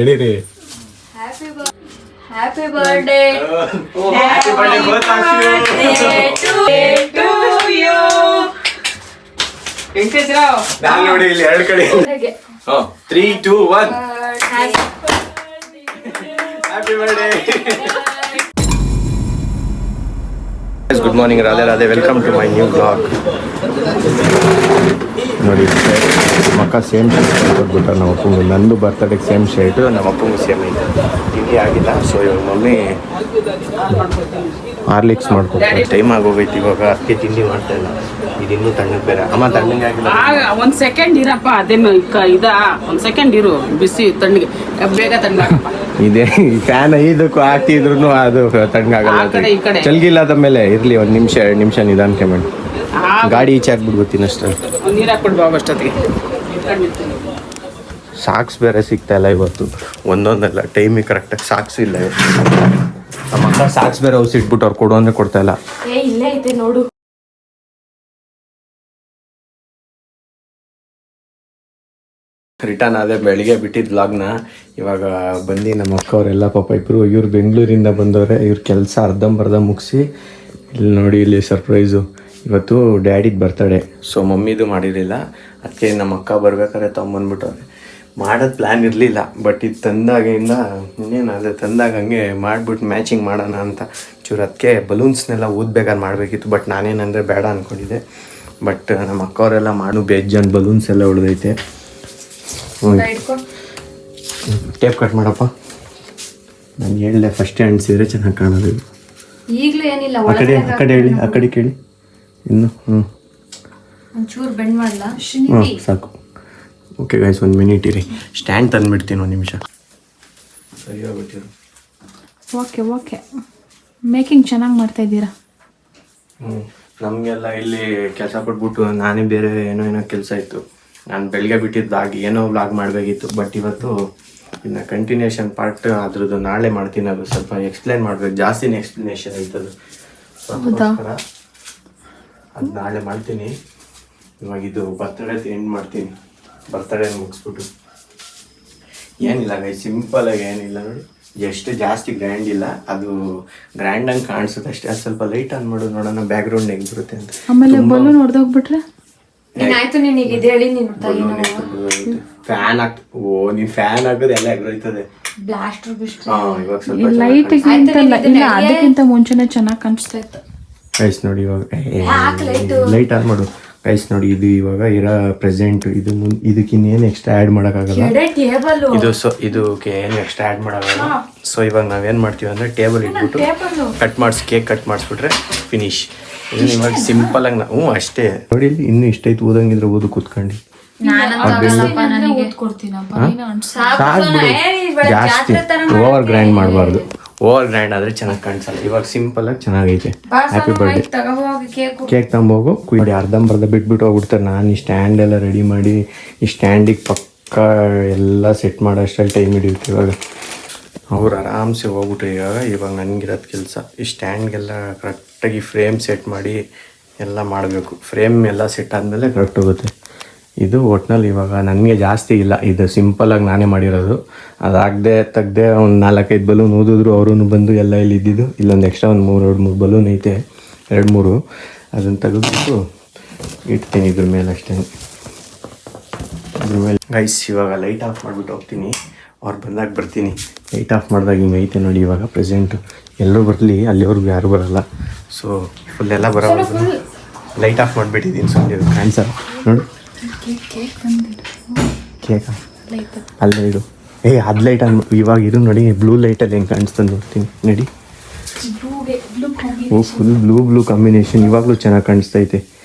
Ready Happy birthday. Happy birthday to you. ನಾನು ನೋಡಿ ಇಲ್ಲಿ ಎರಡು ಕಡೆ 3, 2, 1 happy birthday. Good morning, Radhe Radhe, welcome to my new blog. ನೋಡಿ ನಮ್ಮ ಅಕ್ಕ ಸೇಮ್ ಶರ್ಟ್ ಕೊಟ್ಬಿಟ್ಟಾರೆ ನಮ್ಮ ಅಪ್ಪಂಗೆ. ನಂದು ಬರ್ತಡೆಗೆ ಸೇಮ್ ಶರ್ಟು, ನಮ್ಮ ಅಪ್ಪಂಗೂ ಸೇಮ್ ಐತೆ. ತಿಂಡಿ ಆಗಿಲ್ಲ, ಸೊ ಇವಾಗ ಮಮ್ಮಿ ಹಾರ್ಲಿಕ್ಸ್ ಮಾಡ್ಕೊಡ್ತಾರೆ. ಟೈಮ್ ಆಗೋಗೈತಿ ಇವಾಗ, ಅದಕ್ಕೆ ತಿಂಡಿ ಮಾಡ್ತಾ ಇಲ್ಲ. ಇದು ಇನ್ನೂ ತಣ್ಣಗೆ ಬೇರೆ. ಅಮ್ಮ ತಣ್ಣಗೆ ಆಗಿಲ್ಲ. ಒಂದ್ ಸೆಕೆಂಡ್ ಇರಪ್ಪ, ಅದೇನು ಒಂದ್ ಸೆಕೆಂಡ್ ಇರು, ಬಿಸಿ ತಣ್ಣಗೆ ಬೇಗ ತಣ್ಣಗಾಗಪ್ಪ. ಇದೇ ಫ್ಯಾನ್ ಐದಕ್ಕೂ ಹಾಕ್ತಿದ್ರು ಅದು ತಣ್ಣಗಾಗಲ್ಲ. ಚಲ್ಗಿಲ್ಲದ ಮೇಲೆ ಇರ್ಲಿ, ಒಂದು ನಿಮಿಷ 2 ನಿಮಿಷ ನಿಧಾನಕ್ಕೆ ಮಾಡಿ. ಗಾಡಿ ಈಚೆ ಹಾಕ್ಬಿಡ್ಬೋತೀನಿ ಅಷ್ಟೇ. ನೀರು ಹಾಕ್ಬಿಡ್ಬೋ ಅಷ್ಟೊತ್ತಿಗೆ. ಸಾಕ್ಸ್ ಬೇರೆ ಸಿಗ್ತಾ ಇಲ್ಲ ಇವತ್ತು, ಒಂದೊಂದಲ್ಲ ಟೈಮಿಗೆ ಕರೆಕ್ಟಾಗಿ ಸಾಕ್ಸ್ ಇಲ್ಲ. ನಮ್ಮ ಅಕ್ಕ ಸಾಕ್ಸ್ ಬೇರೆ ಔಸ್ ಇಟ್ಬಿಟ್ಟು ಅವ್ರು ಕೊಡು ಅಂದ್ರೆ ಕೊಡ್ತಾ ಇಲ್ಲ. ಇಲ್ಲೇ ಐತೆ ನೋಡು. ರಿಟರ್ನ್ ಆದ ಬೆಳಿಗ್ಗೆ ಬಿಟ್ಟಿದ್ದು ವ್ಲಾಗ್ನ. ಇವಾಗ ಬಂದು ನಮ್ಮ ಅಕ್ಕವರೆಲ್ಲ ಪಾಪ ಇವ್ರು ಬೆಂಗಳೂರಿಂದ ಬಂದವ್ರೆ. ಇವ್ರ ಕೆಲಸ ಅರ್ಧಂಬರ್ಧ ಮುಗಿಸಿ ಇಲ್ಲಿ ನೋಡಿ, ಇಲ್ಲಿ ಸರ್ಪ್ರೈಸು. ಇವತ್ತು ಡ್ಯಾಡಿದು ಬರ್ತಡೇ, ಸೊ ಮಮ್ಮಿದು ಮಾಡಿರಲಿಲ್ಲ. ಅದಕ್ಕೆ ನಮ್ಮ ಅಕ್ಕ ಬರ್ಬೇಕಾದ್ರೆ ತೊಗೊಂಬಂದ್ಬಿಟ್ಟವ್ರೆ. ಮಾಡೋದು ಪ್ಲ್ಯಾನ್ ಇರಲಿಲ್ಲ, ಬಟ್ ಇದು ತಂದಾಗಿಂದ ಇನ್ನೇನು ಅದೇ ತಂದಾಗ ಹಂಗೆ ಮಾಡಿಬಿಟ್ಟು ಮ್ಯಾಚಿಂಗ್ ಮಾಡೋಣ ಅಂತ ಚೂರು. ಅದಕ್ಕೆ ಬಲೂನ್ಸ್ನೆಲ್ಲ ಊದ್ಬೇಕಾದ್ರೆ ಮಾಡಬೇಕಿತ್ತು, ಬಟ್ ನಾನೇನಂದರೆ ಬೇಡ ಅಂದ್ಕೊಂಡಿದ್ದೆ. ಬಟ್ ನಮ್ಮ ಅಕ್ಕವರೆಲ್ಲ ಮಾಡು ಬೇಜಾನ್ ಬಲೂನ್ಸ್ ಎಲ್ಲ ಉಳಿದೈತೆ. ಟೇಪ್ ಕಟ್ ಮಾಡಪ್ಪ. ನಾನು ಹೇಳಿದೆ ಫಸ್ಟ್ ಅಂಟಿಸಿದ್ರೆ ಚೆನ್ನಾಗಿ ಕಾಣೋದು. ಈಗಲೂ ಏನಿಲ್ಲ, ಆ ಕಡೆ ಹೇಳಿ, ಆ ಕಡೆ ಕೇಳಿ ಇನ್ನು. ಒಂಚೂರು ಬೆಂಡ್ ಮಾಡಲ್ಲ. ಸಾಕು. ಓಕೆ ಗೈಸ್, 1 ಮಿನಿಟ್ ಇರಿ, ಸ್ಟ್ಯಾಂಡ್ ತಂದುಬಿಡ್ತೀನಿ. 1 ನಿಮಿಷ. ಸರಿ ಹೋಗ್ಬಿಟ್ಟಿರು. ಓಕೆ ಮೇಕಿಂಗ್ ಚೆನ್ನಾಗಿ ಮಾಡ್ತಾ ಇದ್ದೀರಾ. ನಮಗೆಲ್ಲ ಇಲ್ಲಿ ಕೆಲಸ ಕೊಟ್ಬಿಟ್ಟು ನಾನೇ ಬೇರೆ ಏನೋ ಕೆಲಸ ಇತ್ತು. ನಾನು ಬೆಳಗ್ಗೆ ಬಿಟ್ಟಿದ್ದು ವ್ಲಾಗ್, ಏನೋ ವ್ಲಾಗ್ ಮಾಡಬೇಕಿತ್ತು. ಬಟ್ ಇವತ್ತು ಇನ್ನು ಕಂಟಿನ್ಯೂಷನ್ ಪಾರ್ಟ್ ಅದ್ರದ್ದು ನಾಳೆ ಮಾಡ್ತೀನಿ. ಅದು ಸ್ವಲ್ಪ ಎಕ್ಸ್ಪ್ಲೇನ್ ಮಾಡಬೇಕು, ಜಾಸ್ತಿನೇ ಎಕ್ಸ್ಪ್ಲನೇಷನ್ ಐತದು. ಅದಕ್ಕೋಸ್ಕರ ಅದು ನಾಳೆ ಮಾಡ್ತೀನಿ. ಇವಾಗ ಇದು ಬರ್ತಡೇ ಎಂಡ್ ಮಾಡ್ತೀನಿ. ಬರ್ತಡೇ ಮುಗಿಸ್ಬಿಟ್ಟು ಏನಿಲ್ಲ ಗೈ, ಸಿಂಪಲಾಗಿ ಏನಿಲ್ಲ ನೋಡಿ. ಎಷ್ಟು ಜಾಸ್ತಿ ಗ್ರ್ಯಾಂಡ್ ಇಲ್ಲ, ಅದು ಗ್ರ್ಯಾಂಡಾಗಿ ಕಾಣಿಸುತ್ತೆ ಅಷ್ಟೇ. ಅದು ಸ್ವಲ್ಪ ಲೈಟ್ ಆನ್ ಮಾಡು ನೋಡೋಣ, ಬ್ಯಾಕ್ಗ್ರೌಂಡ್ ಹೆಂಗೆ ಬರುತ್ತೆ ಅಂತ. ಆಮೇಲೆ ಬಲೂನ್ ಹೊಡೆದೋಗ್ಬಿಟ್ರೆ ಏನಾಯ್ತು ನಿನಗೆ? ಇದು ಹೇಳಿ ನೀನು ಫ್ಯಾನ್ ನೀನ್ ಫ್ಯಾನ್ ಹಾಕೋದು ಎಲ್ಲ ಎಗ್ರೋಯ್ತದೆ. ಬ್ಲಾಸ್ಟರ್ ಇವಾಗ ಸ್ವಲ್ಪ ಲೈಟ್ ಇಲ್ಲ, ಅದಕ್ಕಿಂತ ಮುಂಚೆನೆ ಚೆನ್ನಾಗಿ ಕಾಣಿಸ್ತಾ ಇತ್ತು. ಗೈಸ್ ನೋಡಿ, ಇವಾಗ ಲೈಟ್ ಆನ್ ಮಾಡು. ಗೈಸ್ ನೋಡಿ, ಇದು ಇವಾಗ ಇರೋ ಪ್ರೆಸೆಂಟ್. ಇದು ಇದಕ್ಕಿನ್ನೇನು ಎಕ್ಸ್ಟ್ರಾ ಆ್ಯಡ್ ಮಾಡೋಕ್ಕಾಗಲ್ಲ. ಇದಕ್ಕೆ ಏನು ಎಕ್ಸ್ಟ್ರಾ ಆ್ಯಡ್ ಮಾಡೋಕ್ಕಾಗಲ್ಲ. ಸೊ ಇವಾಗ ನಾವೇನು ಮಾಡ್ತೀವಿ ಅಂದರೆ ಟೇಬಲ್ ಇಟ್ಬಿಟ್ಟು ಕೇಕ್ ಕಟ್ ಮಾಡಿಸ್ಬಿಟ್ರೆ ಫಿನಿಶ್. ಇದು ಇವಾಗ ಸಿಂಪಲ್ ಆಗಿ ಅಷ್ಟೇ ನೋಡಿ. ಇಲ್ಲಿ ಇನ್ನೂ ಇಷ್ಟೈತು, ಓದಂಗಿದ್ರೆ ಓದು ಕೂತ್ಕೊಂಡು. ಜಾಸ್ತಿ ಓವರ್ ಗ್ರ್ಯಾಂಡ್ ಮಾಡಬಾರ್ದು. ಓವರ್ ಗ್ರ್ಯಾಂಡ್ ಆದರೆ ಚೆನ್ನಾಗಿ ಕಾಣಿಸಲ್ಲ. ಇವಾಗ ಸಿಂಪಲ್ ಆಗಿ ಚೆನ್ನಾಗೈತೆ. Happy birthday. ಕೇಕ್ ತಗೊಂಬೋಗು. ನೋಡಿ, ಅರ್ಧಂಬರ್ಧ ಬಿಟ್ಬಿಟ್ಟು ಹೋಗ್ಬಿಡ್ತಾರೆ. ನಾನು ಈ ಸ್ಟ್ಯಾಂಡ್ ಎಲ್ಲ ರೆಡಿ ಮಾಡಿ, ಈ ಸ್ಟ್ಯಾಂಡಿಗೆ ಪಕ್ಕ ಎಲ್ಲ ಸೆಟ್ ಮಾಡೋ ಅಷ್ಟರಲ್ಲಿ ಟೈಮ್ ಹಿಡಿಯುತ್ತೆ. ಇವಾಗ ಅವ್ರು ಆರಾಮ್ಸೆ ಹೋಗ್ಬಿಟ್ರೆ ಇವಾಗ ನನಗಿರೋದು ಕೆಲಸ ಈ ಸ್ಟ್ಯಾಂಡ್ಗೆಲ್ಲ ಕರೆಕ್ಟಾಗಿ ಫ್ರೇಮ್ ಸೆಟ್ ಮಾಡಿ ಎಲ್ಲ ಮಾಡಬೇಕು. ಫ್ರೇಮ್ ಎಲ್ಲ ಸೆಟ್ ಆದಮೇಲೆ ಕರೆಕ್ಟ್ ಹೋಗುತ್ತೆ. ಇದು ಒಟ್ನಲ್ಲಿ ಇವಾಗ ನನಗೆ ಜಾಸ್ತಿ ಇಲ್ಲ, ಇದು ಸಿಂಪಲಾಗಿ ನಾನೇ ಮಾಡಿರೋದು. ಅದಾಗದೆ ತೆಗ್ದೆ ಒಂದು 4-5 ಬಲೂನ್ ಊದಿದ್ರು ಅವರು ಬಂದು ಎಲ್ಲ ಇಲ್ಲಿ ಇದ್ದಿದ್ದು. ಇಲ್ಲೊಂದು ಎಕ್ಸ್ಟ್ರಾ ಒಂದು 3 ಬಲೂನ್ ಐತೆ, 2-3. ಅದನ್ನು ತೆಗೆದ್ಬಿಟ್ಟು ಇಡ್ತೀನಿ ಇದ್ರ ಮೇಲೆ ಅಷ್ಟೇ. ಇದ್ರ ಮೇಲೆ ಗೈಸ್ ಇವಾಗ ಲೈಟ್ ಆಫ್ ಮಾಡಿಬಿಟ್ಟು ಹೋಗ್ತೀನಿ. ಅವ್ರು ಬಂದಾಗ ಬರ್ತೀನಿ. ಲೈಟ್ ಆಫ್ ಮಾಡಿದಾಗ ಹಿಂಗೆ ಐತೆ ನೋಡಿ. ಇವಾಗ ಪ್ರೆಸೆಂಟು ಎಲ್ಲರೂ ಬರಲಿ, ಅಲ್ಲಿವರೆಗೂ ಯಾರು ಬರೋಲ್ಲ. ಸೊ ಫುಲ್ ಎಲ್ಲ ಬರೋದು. ಲೈಟ್ ಆಫ್ ಮಾಡಿಬಿಟ್ಟಿದ್ದೀನಿ. ಸುಮ್ಮನೆ ಕ್ಯಾನ್ಸರ್ ನೋಡಿ. ಕೇಕಾ ಅಲ್ಲೇ ಇಡು. ಅದು ಲೈಟ್ ಇವಾಗ ಇರು ನೋಡಿ. ಬ್ಲೂ ಲೈಟಲ್ಲಿ ಹೆಂಗೆ ಕಾಣಿಸ್ತದೆ ನೋಡ್ತೀನಿ ನಡಿ. Full blue combination. ಇವಾಗಲೂ ಚೆನ್ನಾಗಿ ಕಾಣಿಸ್ತೈತೆ.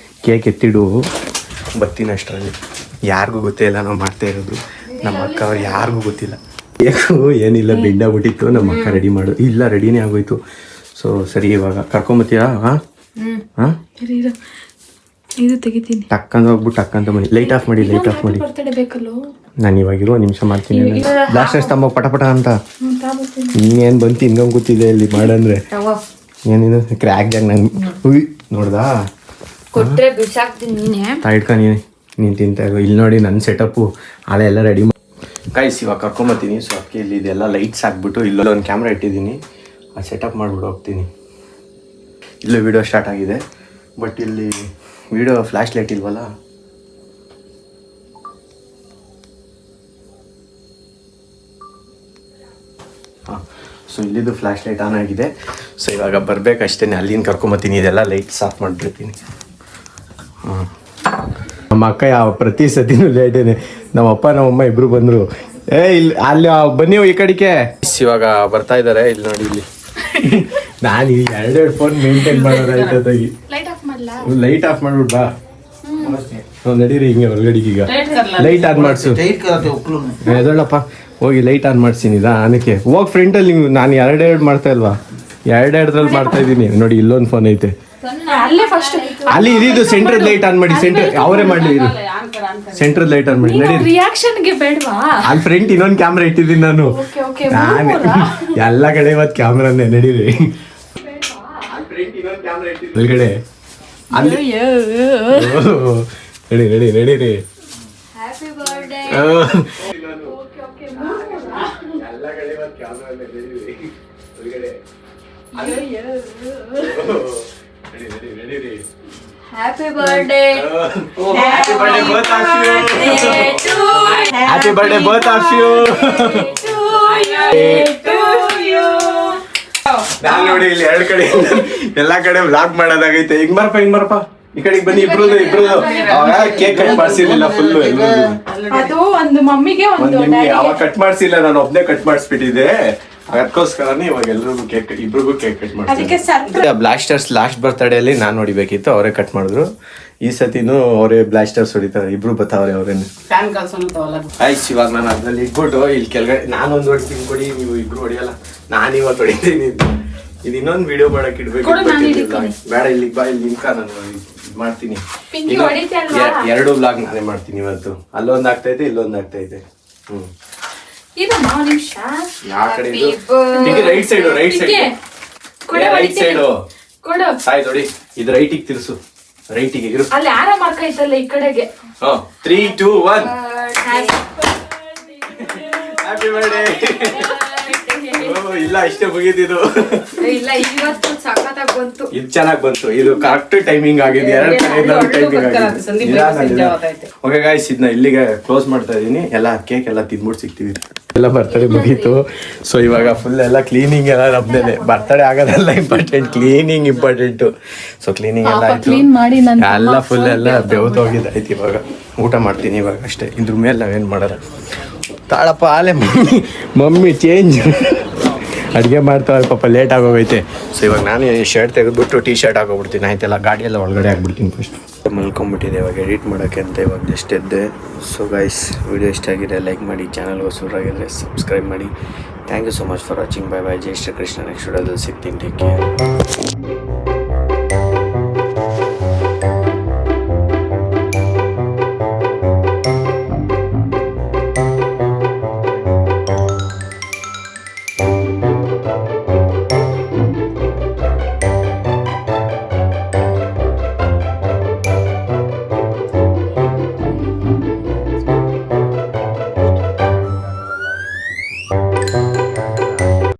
ಕೇಕ್ ಎತ್ತಿಡು, ಬರ್ತೀನಿ ಅಷ್ಟರಲ್ಲಿ. ಯಾರಿಗೂ ಗೊತ್ತೇ ಇಲ್ಲ ನಾವು ಮಾಡ್ತಾ ಇರೋದು. ನಮ್ಮ ಅಕ್ಕ ಅವ್ರು ಯಾರಿಗೂ ಗೊತ್ತಿಲ್ಲ. ಕೇಕು ಏನಿಲ್ಲ, ಬೆಂಡಾಗ್ಬಿಟ್ಟಿತ್ತು. ನಮ್ಮ ಅಕ್ಕ ರೆಡಿ ಮಾಡು. ಇಲ್ಲ, ರೆಡಿನೇ ಆಗೋಯ್ತು. ಸೊ ಸರಿ, ಇವಾಗ ಕರ್ಕೊಂಬತ್ತೀರಾ? ಹಾಂ ಇದು ತೆಗಿತೀನಿ. ಟಕ್ಕಂತ ಹೋಗ್ಬಿಟ್ಟು ಟಕ್ಕಂತ ಮಾಡಿ. ಲೈಟ್ ಆಫ್ ಮಾಡಿ. ನಾನು ಇವಾಗ 1 ನಿಮಿಷ ಮಾಡ್ತೀನಿ. ಬ್ಲಾಸ್ಟರ್ಸ್ ತಮ್ಮ ಪಟ ಅಂತ ಇನ್ನೇನು ಬಂತು ಇನ್ನೊಂದು ಗೊತ್ತಿದೆ ಇಲ್ಲಿ ಮಾಡಂದ್ರೆ. ಏನಿದು ಕ್ರ್ಯಾಕ್ ಜಾಗ ನಂಗೆ ನೋಡ್ದಾ? ಕೊಟ್ರೆ ಬಿಸಾಕ್ತೀನಿ ನೀನೆ. ಇಟ್ಕ ನೀನೆ. ನೀನು ತಿಂತಾ ಇರೋ. ಇಲ್ಲಿ ನೋಡಿ ನನ್ನ ಸೆಟಪ್ಪು ಹಳೆ ಎಲ್ಲ ರೆಡಿ ಗೈಸ್ ಇವಾಗ ಕರ್ಕೊಂಬತ್ತೀನಿ. ಸೊ ಅದಕ್ಕೆ ಇಲ್ಲಿ ಇದೆಲ್ಲ ಲೈಟ್ಸ್ ಹಾಕ್ಬಿಟ್ಟು ಇಲ್ಲೊಂದು ಕ್ಯಾಮ್ರಾ ಇಟ್ಟಿದ್ದೀನಿ, ಆ ಸೆಟಪ್ ಮಾಡಿಬಿಟ್ಟು ಹೋಗ್ತೀನಿ. ಇಲ್ಲೂ ವಿಡಿಯೋ ಸ್ಟಾರ್ಟ್ ಆಗಿದೆ, ಬಟ್ ಇಲ್ಲಿ ವಿಡಿಯೋ ಫ್ಲ್ಯಾಶ್ ಲೈಟ್ ಇಲ್ವಲ್ಲ. ಹಾಂ, ಸೊ ಇಲ್ಲಿದ್ದು ಫ್ಲ್ಯಾಶ್ ಲೈಟ್ ಆನ್ ಆಗಿದೆ. ಸೊ ಇವಾಗ ಬರಬೇಕಷ್ಟೇ, ಅಲ್ಲಿಂದ ಕರ್ಕೊಂಬತ್ತೀನಿ. ಇದೆಲ್ಲ ಲೈಟ್ಸ್ ಆಫ್ ಮಾಡಿಬಿಡ್ತೀನಿ. ಹಾಂ, ನಮ್ಮ ಅಕ್ಕ ಯಾವ ಪ್ರತಿ ಸತಿನೂ ಲೇಟೇನೆ. ನಮ್ಮಪ್ಪ ನಮ್ಮಮ್ಮ ಇಬ್ರು ಬಂದರು. ಇಲ್ಲಿ ಅಲ್ಲಿ ಬನ್ನಿ ಈ ಕಡೆಗೆ. ಇವಾಗ ಬರ್ತಾ ಇದ್ದಾರೆ. ಇಲ್ಲಿ ನೋಡಿ, ಇಲ್ಲಿ ನಾನು ಈ ಎರಡೆರಡು ಫೋನ್ ಮೇಂಟೈನ್ ಮಾಡೋದಾಯ್ತದಾಗಿ. ಲೈಟ್ ಆಫ್ ಮಾಡ್ಬಿಟ್ಟು ಬಾ. ನಡೀರಿ ಹಿಂಗೆ ಹೊರಗಡೆಗೆ. ಈಗ ಲೈಟ್ ಆನ್ ಮಾಡಿಸು. ಎದಳಪ್ಪ ಹೋಗಿ ಲೈಟ್ ಆನ್ ಮಾಡ್ತೀನಿ. ಆನಕ್ಕೆ ಹೋಗಿ ಫ್ರಂಟಲ್ಲಿ ನಾನು ಎರಡೆರಡು ಮಾಡ್ತಾ ಇಲ್ವಾ, ಎರಡೆರಡ್ರಲ್ಲಿ ಮಾಡ್ತಾ ಇದ್ದೀನಿ. ನೋಡಿ ಇಲ್ಲೊಂದು ಫೋನ್ ಐತೆ, ಅಲ್ಲಿ ಇದು ಸೆಂಟ್ರಲ್ ಲೈಟ್ ಆನ್ ಮಾಡಿ. ಸೆಂಟ್ರಲ್ ಅವರೇ ಮಾಡಲಿ, ಇದು ಸೆಂಟ್ರಲ್ ಲೈಟ್ ಆನ್ ಮಾಡಿ. ನಡಿ ರಿಯಾಕ್ಷನ್ಗೆ ಬೇಡವಾ? ಅಲ್ಲಿ ಫ್ರಂಟ್ ಇನ್ನೊಂದು ಕ್ಯಾಮ್ರಾ ಇಟ್ಟಿದ್ದೀನಿ ನಾನು. ನಾನು ಎಲ್ಲ ಕಡೆ ಇವತ್ತು ಕ್ಯಾಮ್ರಾನೇ. ನಡೀರಿ ಒಳಗಡೆ ಅಲ್ಲಿ ನಡಿ ನಡೀರಿ. Happy birthday. ಎಲ್ಲ ಕಡೆ ಇವತ್ತು ಕ್ಯಾಮ್ರಾನೇ. ನಡೀರಿ ಒಳಗಡೆ. Happy birthday. Happy birthday both of you. Happy birthday both of you. ನಾನು ನೋಡಿ ಇಲ್ಲಿ ಎರಡು ಕಡೆ ಎಲ್ಲಾ ಕಡೆ ವ್ಲಾಗ್ ಮಾಡೋದಾಗೈತೆ. ಹಿಂಗ್ ಬರಪ್ಪ ಈ ಕಡೆಗೆ ಬನ್ನಿ. ಇಬ್ರು ಕೇಕ್ ಕಟ್ ಮಾಡಿಸಿರ್ಲಿಲ್ಲ ಫುಲ್. ಅದು ಒಂದು ಮಮ್ಮಿಗೆ ಒಂದು ಅವಾಗ ಕಟ್ ಮಾಡಿಸಿಲ್ಲ, ನಾನು ಒಬ್ನೇ ಕಟ್ ಮಾಡಿಸ್ಬಿಟ್ಟಿದ್ದೆ. ಅದಕ್ಕೋಸ್ಕರನೇ ಇವಾಗ ಎಲ್ರಿಗೂ ಕೇಕ್, ಇಬ್ರಿಗೂ ಕೇಕ್ ಕಟ್ ಮಾಡ್ತಾರೆ. ಬ್ಲಾಸ್ಟರ್ಸ್ ಲಾಸ್ಟ್ ಬರ್ತಡೇಲಿ ನಾನು ಹೊಡಿಬೇಕಿತ್ತು, ಅವರೇ ಕಟ್ ಮಾಡಿದ್ರು. ಈ ಸತಿನೂ ಅವರೇ ಬ್ಲಾಸ್ಟರ್ಸ್ ಹೊಡಿತಾರೆ. ಇಬ್ರು ಬರ್ತಾವ್ರೆ ಅವರೇನು. ಆಯ್ತು, ಇವಾಗ ನಾನು ಅದ್ರಲ್ಲಿ ಇಟ್ಬಿಟ್ಟು ಇಲ್ಲಿ ಕೆಳಗಡೆ ನಾನೊಂದು ಹೊಡಿತೀನಿ ಕೊಡಿ, ನೀವು ಇಬ್ರು ಹೊಡಿಯಲ್ಲ. ನಾನು ಇವತ್ತು ಹೊಡಿತೀನಿ. ಇದು ಇನ್ನೊಂದು ವಿಡಿಯೋ ಮಾಡಕ್ ಇಡ್ಬೇಕು. ಬೇಡ, ಇಲ್ಲಿಗೆ ಬಾ, ಇಲ್ಲಿ ನಿಂಕ ನಾನು ಮಾಡ್ತೀನಿ. ಎರಡು ವ್ಲಾಗ್ ನಾನೇ ಮಾಡ್ತೀನಿ ಇವತ್ತು. ಅಲ್ಲೊಂದು ಆಗ್ತೈತೆ, ಇಲ್ಲೊಂದು ಆಗ್ತೈತೆ. ಯಾವ ಕಡೆ ರೈಟ್ ಸೈಡ್ ಸಾಯ್ ನೋಡಿ. ಇದು ರೈಟಿಗೆ ತಿರ್ಸು, ರೈಟಿಗೆ ಇರು. ಅಲ್ಲಿ ಯಾರ ಮಾರ್ಕ ಐತಲ್ಲ ಈ ಕಡೆಗೆ. 3, 2, 1. Happy birthday. ಇಲ್ಲ ಇಷ್ಟೇ ಮುಗಿದಿದ್ದು. ಇಲ್ಲ ಇವತ್ತು ಸಖತ್ತಾಗಿ ಬಂತು. ಇದು ಚೆನ್ನಾಗಿ ಬಂತು. ಇದು ಕರೆಕ್ಟ್ ಟೈಮಿಂಗ್ ಆಗಿದೆ. ಎರಡು ಟೈಮಿಂಗ್ ಆಗಿದೆ. ಓಕೆ ಗಾಯ್ಸ್, ಇದನ್ನ ಇಲ್ಲಿಗೆ ಕ್ಲೋಸ್ ಮಾಡ್ತಾ ಇದೀನಿ. ಎಲ್ಲ ಕೇಕ್ ಎಲ್ಲ ತಿಂದ್ಬಿಟ್ಟು ಸಿಗ್ತೀವಿ. ಎಲ್ಲ ಬರ್ತಡೇ ಮುಗೀತು. ಸೊ ಇವಾಗ ಫುಲ್ ಎಲ್ಲ ಕ್ಲೀನಿಂಗ್ ಎಲ್ಲ ನಮ್ದೇನೆ. ಬರ್ತಡೇ ಆಗೋದೆಲ್ಲ important, cleaning important. So cleaning ಎಲ್ಲ ಆಯ್ತು, ಎಲ್ಲ ಫುಲ್ ಎಲ್ಲ ಬೆವ್ತೋಗಿದ್ದಾಯ್ತು. ಇವಾಗ ಊಟ ಮಾಡ್ತೀನಿ ಇವಾಗ ಅಷ್ಟೇ. ಇದ್ರ ಮೇಲೆ ನಾವೇನು ಮಾಡೋಣ. ತಾಳಪ್ಪ ಆಲೆ ಮಮ್ಮಿ ಚೇಂಜ್ ಅಡುಗೆ ಮಾಡ್ತಾವೆ ಪಾಪ, ಲೇಟ್ ಆಗೋಗೈತೆ. ಸೊ ಇವಾಗ ನಾನು ಶರ್ಟ್ ತೆಗೆದ್ಬಿಟ್ಟು ಟೀ ಶರ್ಟ್ ಹಾಕೋಗ್ಬಿಡ್ತೀನಿ. ಆಯ್ತೆಲ್ಲ ಗಾಡಿಯೆಲ್ಲ ಒಳಗಡೆ ಹಾಕ್ಬಿಡ್ತೀನಿ. ಫಸ್ಟ್ ಮಲ್ಕೊಂಬಿಟ್ಟಿದೆ ಇವಾಗ ಎಡಿಟ್ ಮಾಡೋಕ್ಕೆ ಅಂತ. ಇವಾಗ ಜಸ್ಟ್ ಎದ್ದೆ. ಸೊ ಗೈಸ್, ವಿಡಿಯೋ ಇಷ್ಟ ಆಗಿದೆ ಲೈಕ್ ಮಾಡಿ, ಚಾನಲ್ಗೆ ಹೊಸಬರಾಗಿದ್ದರೆ ಸಬ್ಸ್ಕ್ರೈಬ್ ಮಾಡಿ. Thank you so much for watching. Bye bye. ಜೈ ಶ್ರೀ ಕೃಷ್ಣ. ನೆಕ್ಸ್ಟ್ ವಿಡಿಯೋದಲ್ಲಿ ಸಿಗ್ತೀನಿ. Take care.